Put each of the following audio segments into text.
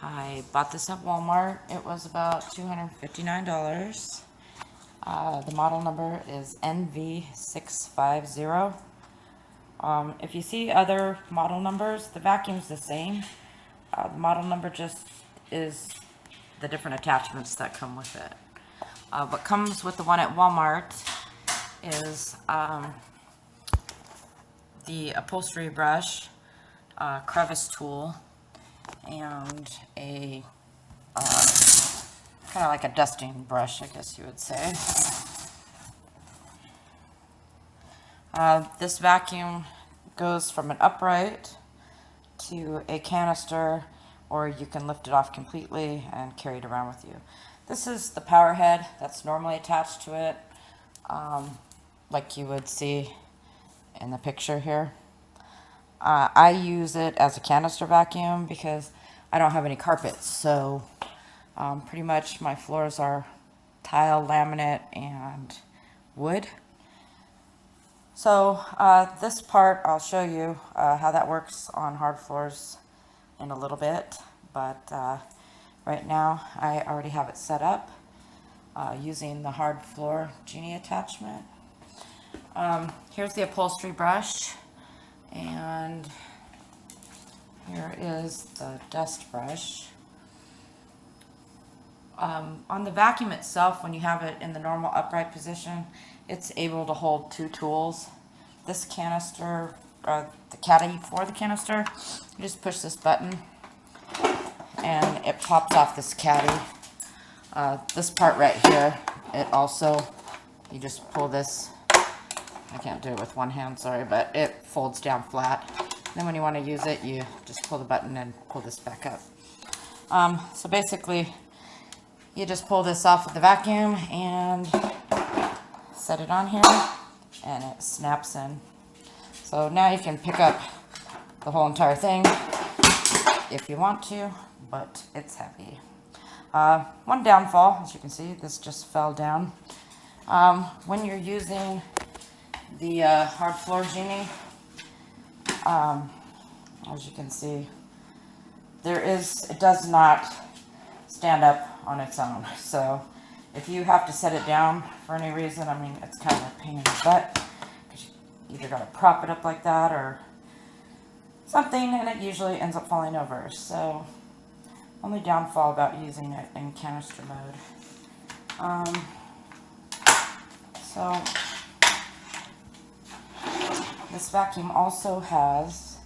I bought this at Walmart. It was about $259. The model number is NV650. If you see other model numbers, the vacuum's the same. The model number just is the different attachments that come with it. What comes with the one at Walmart is the upholstery brush, crevice tool, and a kind of like a dusting brush, I guess you would say. This vacuum goes from an upright to a canister, or you can lift it off completely and carry it around with you. This is the power head that's normally attached to it, like you would see in the picture here. I use it as a canister vacuum because I don't have any carpets, so pretty much my floors are tile, laminate, and wood. So this part, I'll show you how that works on hard floors in a little bit, but right now I already have it set up using the hard floor genie attachment. Here's the upholstery brush, and here is the dust brush. On the vacuum itself, when you have it in the normal upright position, it's able to hold two tools. This canister, the caddy for the canister, you just push this button and it pops off this caddy. This part right here, it also, you just pull this, I can't do it with one hand, sorry, but it folds down flat. Then when you want to use it, you just pull the button and pull this back up. So basically, you just pull this off with the vacuum and set it on here, and it snaps in. So now you can pick up the whole entire thing if you want to, but it's heavy. One downfall, as you can see, this just fell down. When you're using the hard floor genie, as you can see, it does not stand up on its own. So if you have to set it down for any reason, I mean, it's kind of a pain in the butt, because you either got to prop it up like that or something, and it usually ends up falling over. So only downfall about using it in canister mode. So this vacuum also has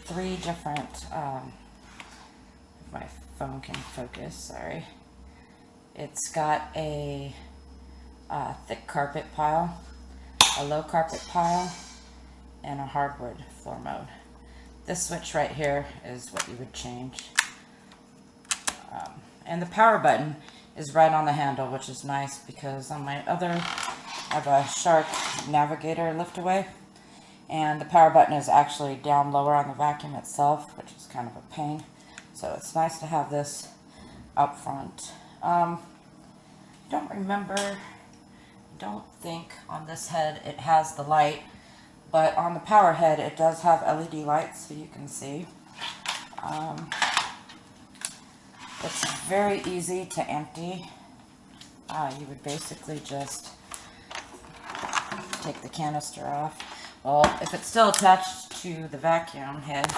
three different, if my phone can focus, sorry. It's got a thick carpet pile, a low carpet pile, and a hardwood floor mode. This switch right here is what you would change. And the power button is right on the handle, which is nice because on my other, I have a Shark Navigator lift away, and the power button is actually down lower on the vacuum itself, which is kind of a pain. So it's nice to have this up front. Don't think on this head it has the light, but on the power head it does have LED lights, so you can see. It's very easy to empty. You would basically just take the canister off. Well, if it's still attached to the vacuum head,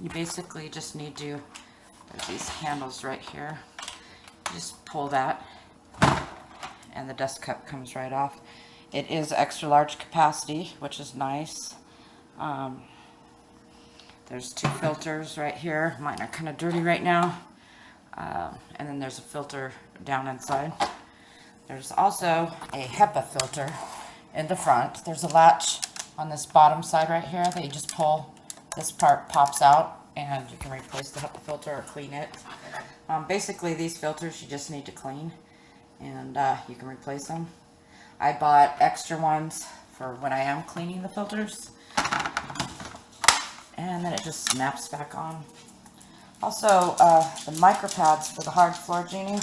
you basically just need to, there's these handles right here, you just pull that and the dust cup comes right off. It is extra large capacity, which is nice. There's two filters right here. Mine are kind of dirty right now. And then there's a filter down inside. There's also a HEPA filter in the front. There's a latch on this bottom side right here that you just pull. This part pops out and you can replace the HEPA filter or clean it. Basically, these filters you just need to clean, and you can replace them. I bought extra ones for when I am cleaning the filters, and then it just snaps back on. Also, the micro pads for the hard floor genie,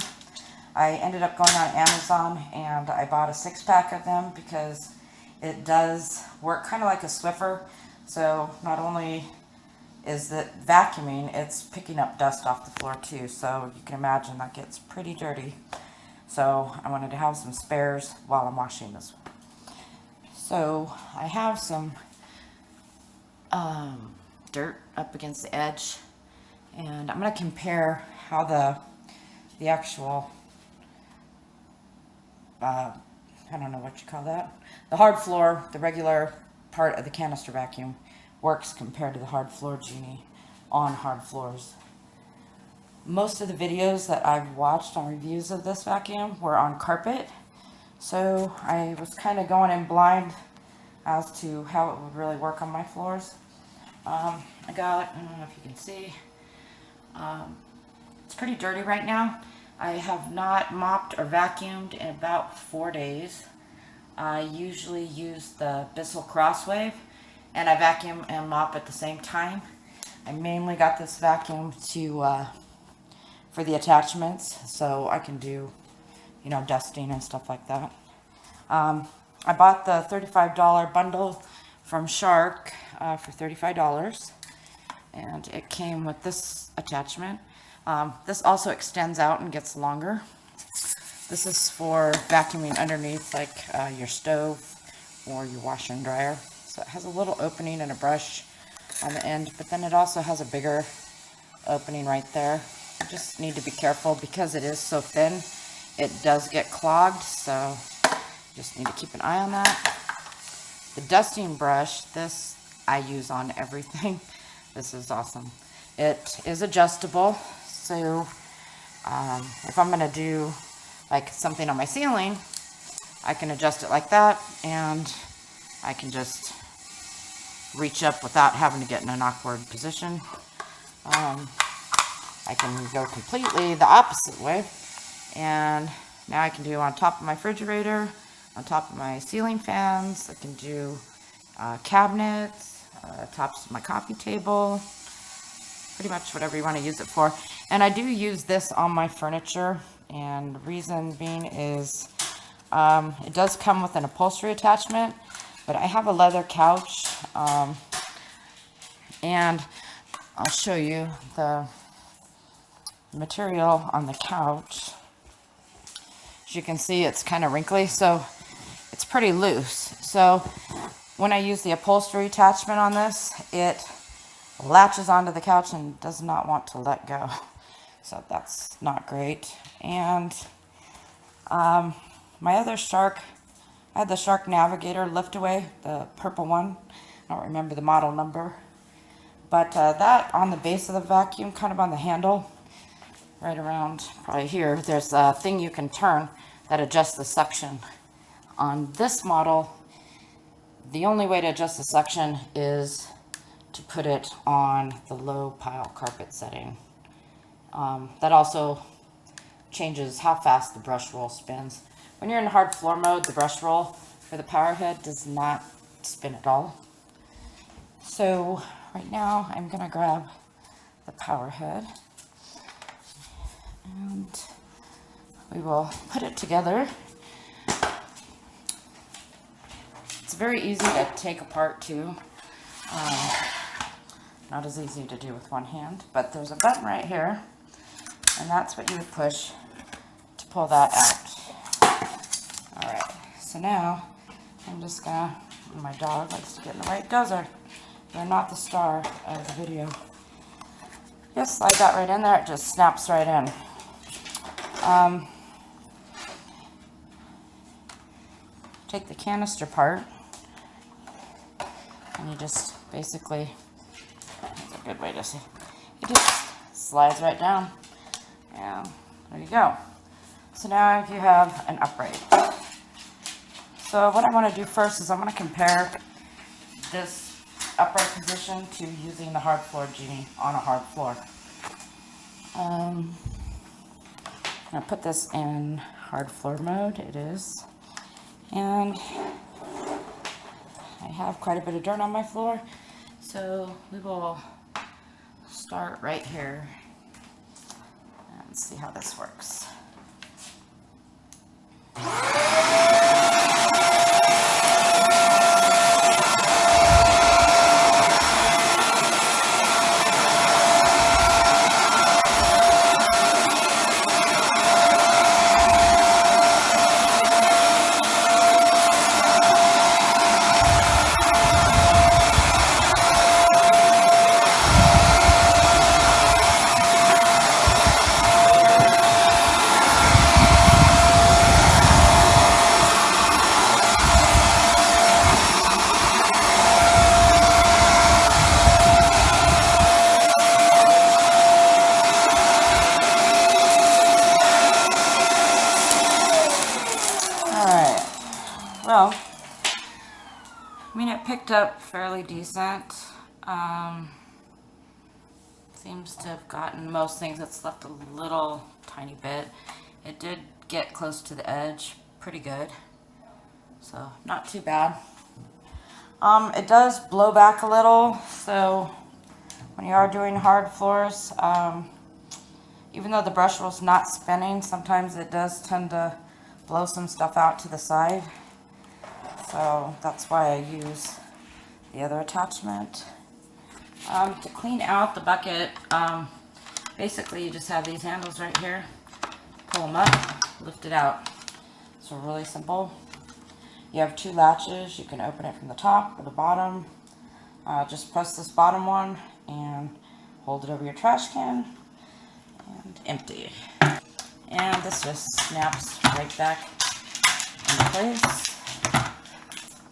I ended up going on Amazon and I bought a 6-pack of them because it does work kind of like a Swiffer. So not only is that vacuuming, it's picking up dust off the floor too. So you can imagine that gets pretty dirty. So I wanted to have some spares while I'm washing this one. So I have some dirt up against the edge, and I'm going to compare how the actual I don't know what you call that, the hard floor, the regular part of the canister vacuum works compared to the hard floor Genie on hard floors. Most of the videos that I've watched on reviews of this vacuum were on carpet, so I was kind of going in blind as to how it would really work on my floors. I don't know if you can see, it's pretty dirty right now. I have not mopped or vacuumed in about 4 days. I usually use the Bissell Crosswave, and I vacuum and mop at the same time. I mainly got this vacuum for the attachments, so I can do, you know, dusting and stuff like that. I bought the $35 bundle from Shark for $35, and it came with this attachment. This also extends out and gets longer. This is for vacuuming underneath, like your stove or your washer and dryer. So it has a little opening and a brush on the end, but then it also has a bigger opening right there. You just need to be careful because it is so thin. It does get clogged, so just need to keep an eye on that. The dusting brush, this I use on everything. This is awesome. It is adjustable, so if I'm going to do like something on my ceiling, I can adjust it like that, and I can just reach up without having to get in an awkward position. I can go completely the opposite way, and now I can do on top of my refrigerator, on top of my ceiling fans. I can do cabinets, tops of my coffee table, pretty much whatever you want to use it for. And I do use this on my furniture, and the reason being is it does come with an upholstery attachment, but I have a leather couch, and I'll show you the material on the couch. As you can see, it's kind of wrinkly, so it's pretty loose. So when I use the upholstery attachment on this, it latches onto the couch and does not want to let go. So that's not great. And my other Shark, I had the Shark Navigator lift away, the purple one. I don't remember the model number. But that on the base of the vacuum, kind of on the handle, right around probably here, there's a thing you can turn that adjusts the suction. On this model, the only way to adjust the suction is to put it on the low pile carpet setting. That also changes how fast the brush roll spins. When you're in hard floor mode, the brush roll for the power head does not spin at all. So right now I'm going to grab the power head, and we will put it together. It's very easy to take apart too. Not as easy to do with one hand, but there's a button right here, and that's what you would push to pull that out. Alright, so now I'm just gonna, my dog likes to get in the way. They're not the star of the video. Just slide that right in there, it just snaps right in. Take the canister part, and you just basically, that's a good way to see, it just slides right down, and there you go. So now you have an upright. So what I want to do first is I'm going to compare this upright position to using the hard floor Genie on a hard floor. I'm going to put this in hard floor mode. It is. And I have quite a bit of dirt on my floor, so we will start right here and see how this works. picked up fairly decent. Seems to have gotten most things. It's left a little tiny bit. It did get close to the edge pretty good, so not too bad. It does blow back a little, so when you are doing hard floors, even though the brush was not spinning, sometimes it does tend to blow some stuff out to the side. So that's why I use the other attachment. To clean out the bucket, basically you just have these handles right here. Pull them up, lift it out. So really simple. You have two latches. You can open it from the top or the bottom. Just press this bottom one and hold it over your trash can and empty. And this just snaps right back into place.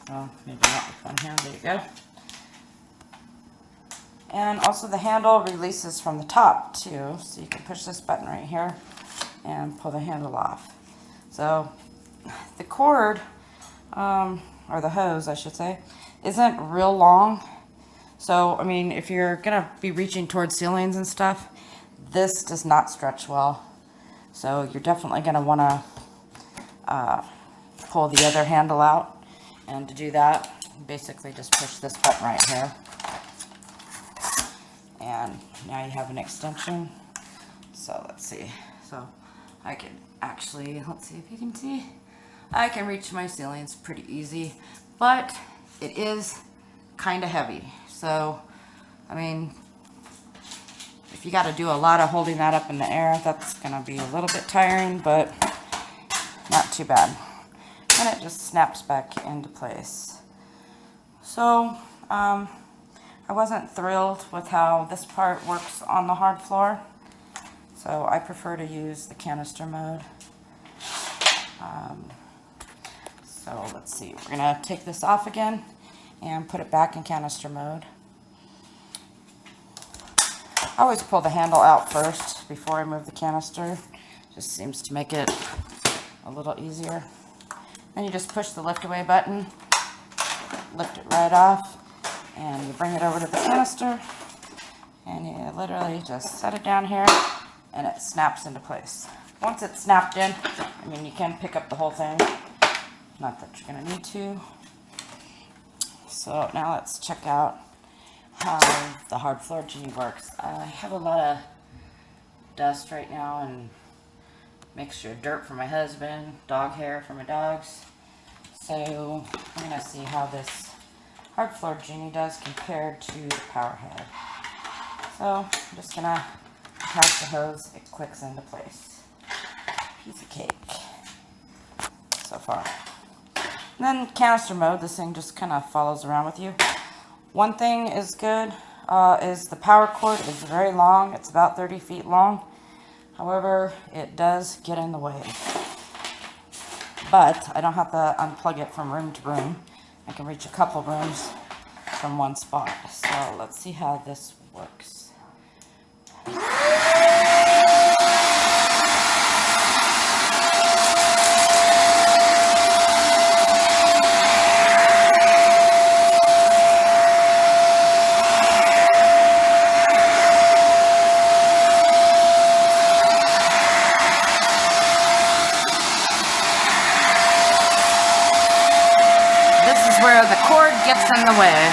Well, maybe not with one hand. There you go. And also the handle releases from the top too, so you can push this button right here and pull the handle off. So the cord, or the hose I should say, isn't real long. So I mean, if you're gonna be reaching towards ceilings and stuff, this does not stretch well. So you're definitely gonna wanna pull the other handle out. And to do that, basically just push this button right here. And now you have an extension. So let's see. So I can actually, let's see if you can see. I can reach my ceilings pretty easy, but it is kind of heavy. So, I mean, if you got to do a lot of holding that up in the air, that's going to be a little bit tiring, but not too bad. And it just snaps back into place. So, I wasn't thrilled with how this part works on the hard floor, so I prefer to use the canister mode. So let's see, we're gonna take this off again and put it back in canister mode. I always pull the handle out first before I move the canister. Just seems to make it a little easier. Then you just push the lift away button, lift it right off, and you bring it over to the canister, and you literally just set it down here, and it snaps into place. Once it's snapped in, I mean, you can pick up the whole thing. Not that you're gonna need to. So now let's check out how the hard floor genie works. I have a lot of dust right now and mixture of dirt for my husband, dog hair for my dogs. So I'm gonna see how this hard floor genie does compared to the power head. So I'm just gonna attach the hose. It clicks into place. Piece of cake so far. And then canister mode, this thing just kind of follows around with you. One thing is good is the power cord is very long. It's about 30 feet long. However, it does get in the way. But I don't have to unplug it from room to room. I can reach a couple rooms from one spot. So let's see how this works. Where the cord gets in the way.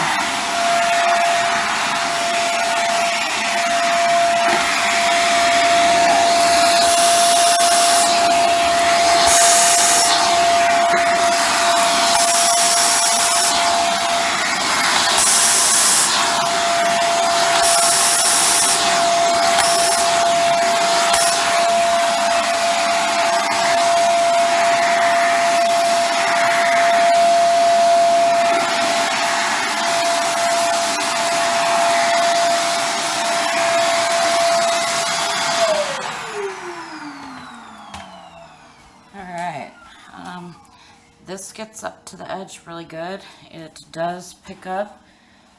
This gets up to the edge really good. It does pick up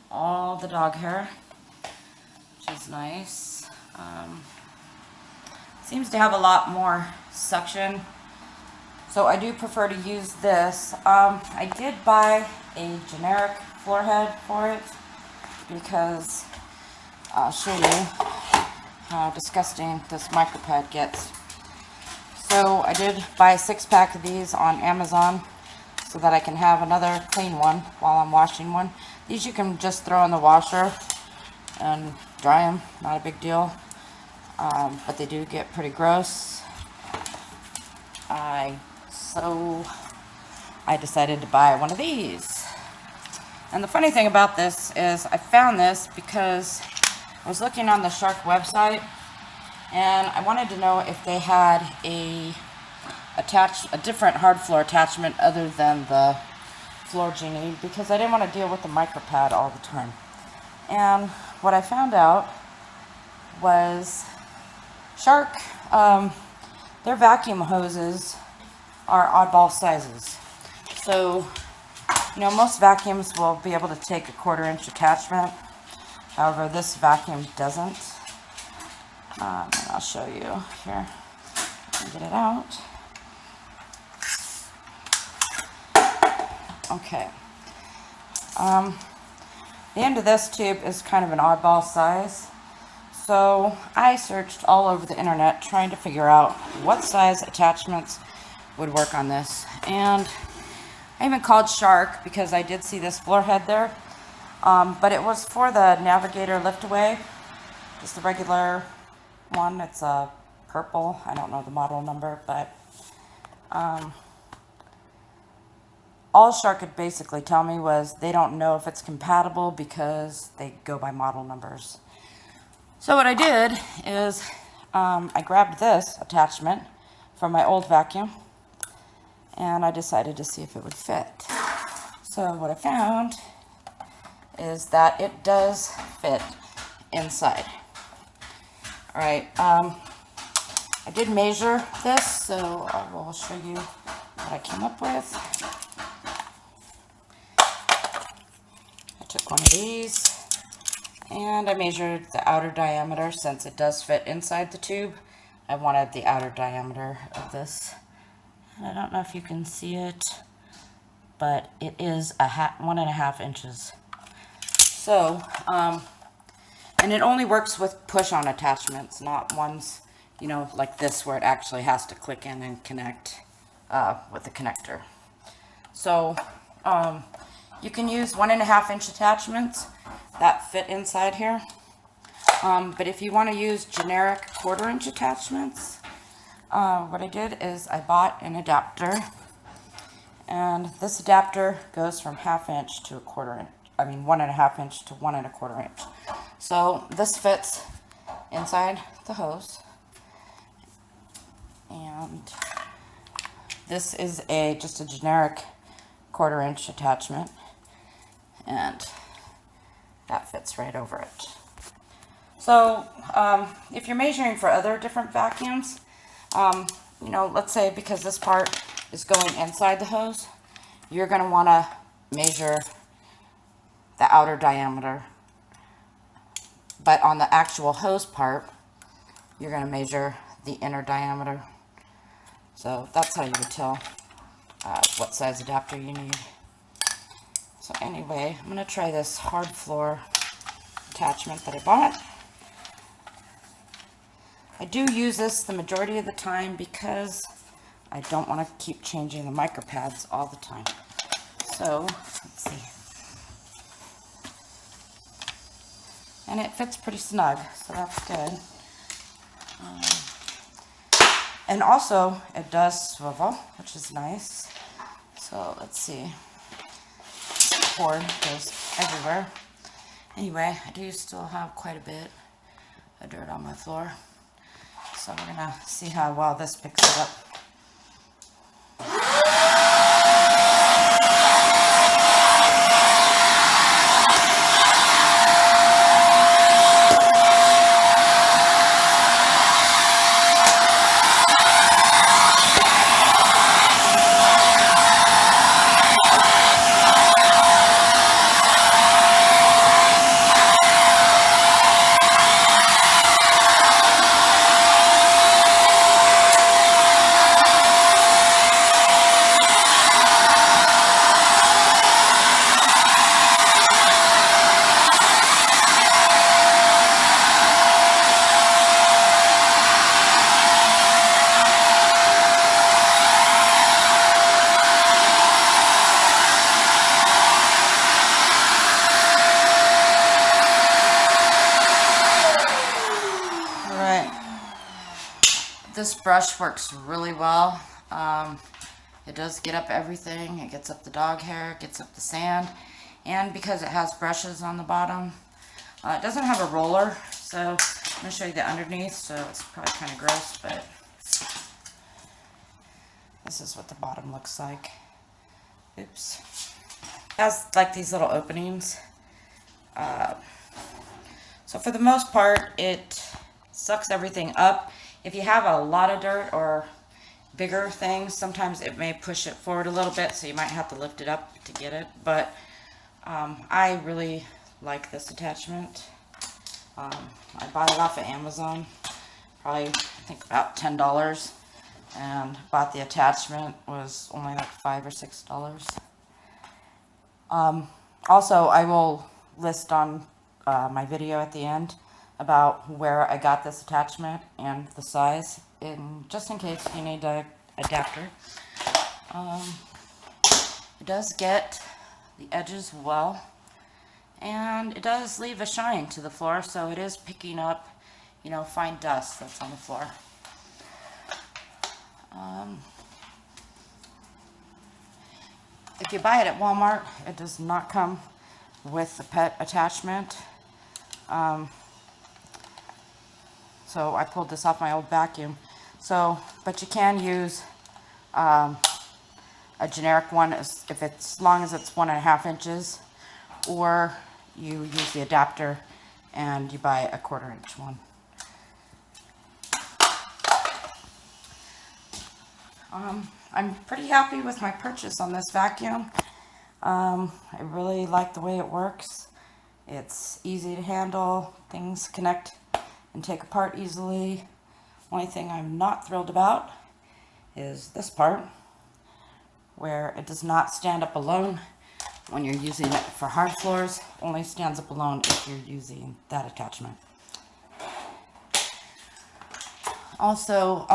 all the dog hair, which is nice. Seems to have a lot more suction, So I do prefer to use this. I did buy a generic floor head for it because I'll show you how disgusting this micropad gets. So I did buy a 6-pack of these on Amazon so that I can have another clean one while I'm washing one. These you can just throw in the washer and dry them, not a big deal. But they do get pretty gross. So I decided to buy one of these. And the funny thing about this is I found this because I was looking on the Shark website and I wanted to know if they had a different hard floor attachment other than the Floor Genie, because I didn't want to deal with the micropad all the time. And what I found out was Shark, their vacuum hoses are oddball sizes. So, you know, most vacuums will be able to take a 1/4-inch attachment. However, this vacuum doesn't. And I'll show you here. Get it out. Okay. The end of this tube is kind of an oddball size. So I searched all over the internet trying to figure out what size attachments would work on this. And I even called Shark because I did see this floor head there. But it was for the Navigator lift-away, just the regular one. It's a purple. I don't know the model number, but all Shark could basically tell me was they don't know if it's compatible because they go by model numbers. So what I did is I grabbed this attachment from my old vacuum and I decided to see if it would fit. So what I found is that it does fit inside. All right, I did measure this, so I will show you what I came up with. I took one of these and I measured the outer diameter. Since it does fit inside the tube, I wanted the outer diameter of this. And I don't know if you can see it, but it is 1.5 inches. So, and it only works with push-on attachments, not ones, you know, like this where it actually has to click in and connect with the connector. So, you can use 1.5-inch attachments that fit inside here. But if you want to use generic 1/4-inch attachments, what I did is I bought an adapter, and this adapter goes from 1/2 inch to 1/4 inch. I mean 1.5 inch to 1 1/4 inch. So this fits inside the hose, and this is just a generic 1/4 inch attachment, and that fits right over it. So if you're measuring for other different vacuums, you know, let's say because this part is going inside the hose, you're going to want to measure the outer diameter. But on the actual hose part, you're going to measure the inner diameter. So that's how you would tell what size adapter you need. So anyway, I'm going to try this hard floor attachment that I bought. I do use this the majority of the time because I don't want to keep changing the micropads all the time. So, let's see. And it fits pretty snug, so that's good. And also, it does swivel, which is nice. So, let's see. The cord goes everywhere. Anyway, I do still have quite a bit of dirt on my floor. So we're going to see how well this picks it up. This brush works really well. It does get up everything. It gets up the dog hair, it gets up the sand, and because it has brushes on the bottom, it doesn't have a roller, so I'm going to show you the underneath, so it's probably kind of gross, but this is what the bottom looks like. Oops. It has like these little openings. So for the most part, it sucks everything up. If you have a lot of dirt or bigger things, sometimes it may push it forward a little bit, so you might have to lift it up to get it. But I really like this attachment. I bought it off of Amazon, probably I think about $10, and bought the attachment, was only like $5 or $6. Also, I will list on my video at the end about where I got this attachment and the size, just in case you need an adapter. It does get the edges well, and it does leave a shine to the floor, so it is picking up, you know, fine dust that's on the floor. If you buy it at Walmart, it does not come with the pet attachment. So I pulled this off my old vacuum. So, but you can use a generic one if it's, as long as it's 1.5 inches, or you use the adapter and you buy a 1/4 inch one. I'm pretty happy with my purchase on this vacuum. I really like the way it works. It's easy to handle, things connect and take apart easily. Only thing I'm not thrilled about is this part, where it does not stand up alone when you're using it for hard floors. Only stands up alone if you're using that attachment. Also,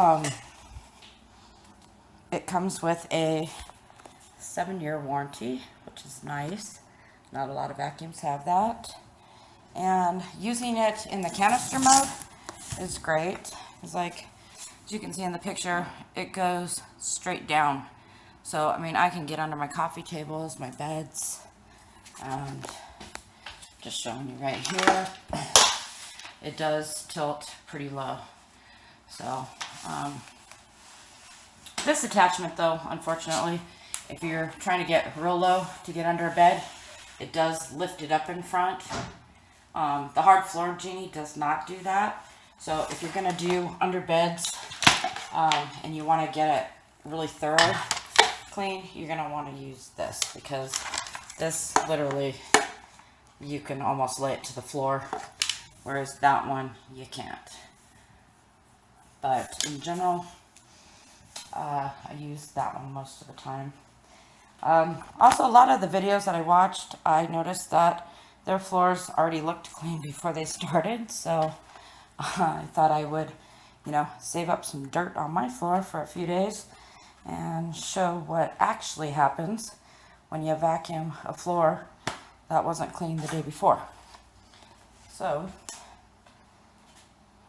it comes with a 7-year warranty, which is nice. Not a lot of vacuums have that. And using it in the canister mode is great. It's like, as you can see in the picture, it goes straight down. So, I mean, I can get under my coffee tables, my beds, and just showing you right here, it does tilt pretty low. So, this attachment though, unfortunately, if you're trying to get real low to get under a bed, it does lift it up in front. The hard floor genie does not do that. So if you're going to do under beds and you want to get it really thorough clean, you're going to want to use this, because this literally, you can almost lay it to the floor, whereas that one you can't. But in general, I use that one most of the time. Also, a lot of the videos that I watched, I noticed that their floors already looked clean before they started, so I thought I would, you know, save up some dirt on my floor for a few days and show what actually happens when you vacuum a floor that wasn't clean the day before. So,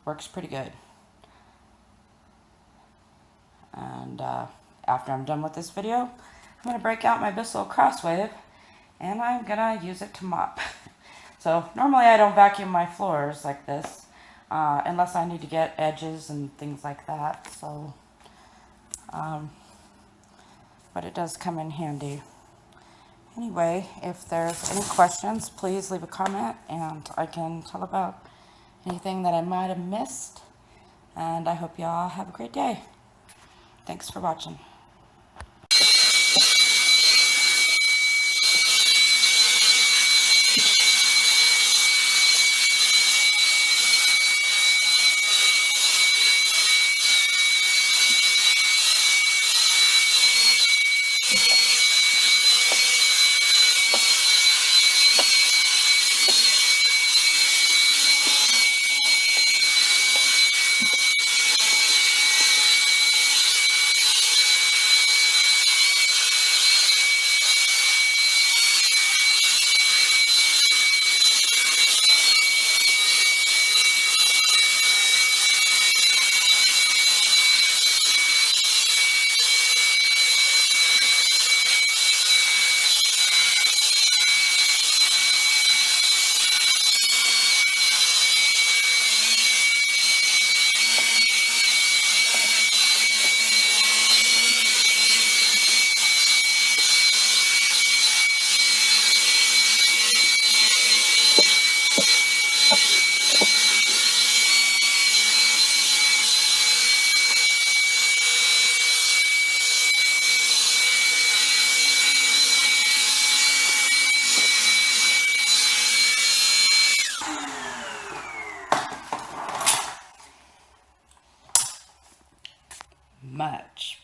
works pretty good. And after I'm done with this video, I'm going to break out my Bissell Crosswave and I'm going to use it to mop. So normally I don't vacuum my floors like this unless I need to get edges and things like that. So, but it does come in handy. Anyway, if there's any questions, please leave a comment and I can tell about anything that I might have missed. And I hope y'all have a great day. Thanks for watching. much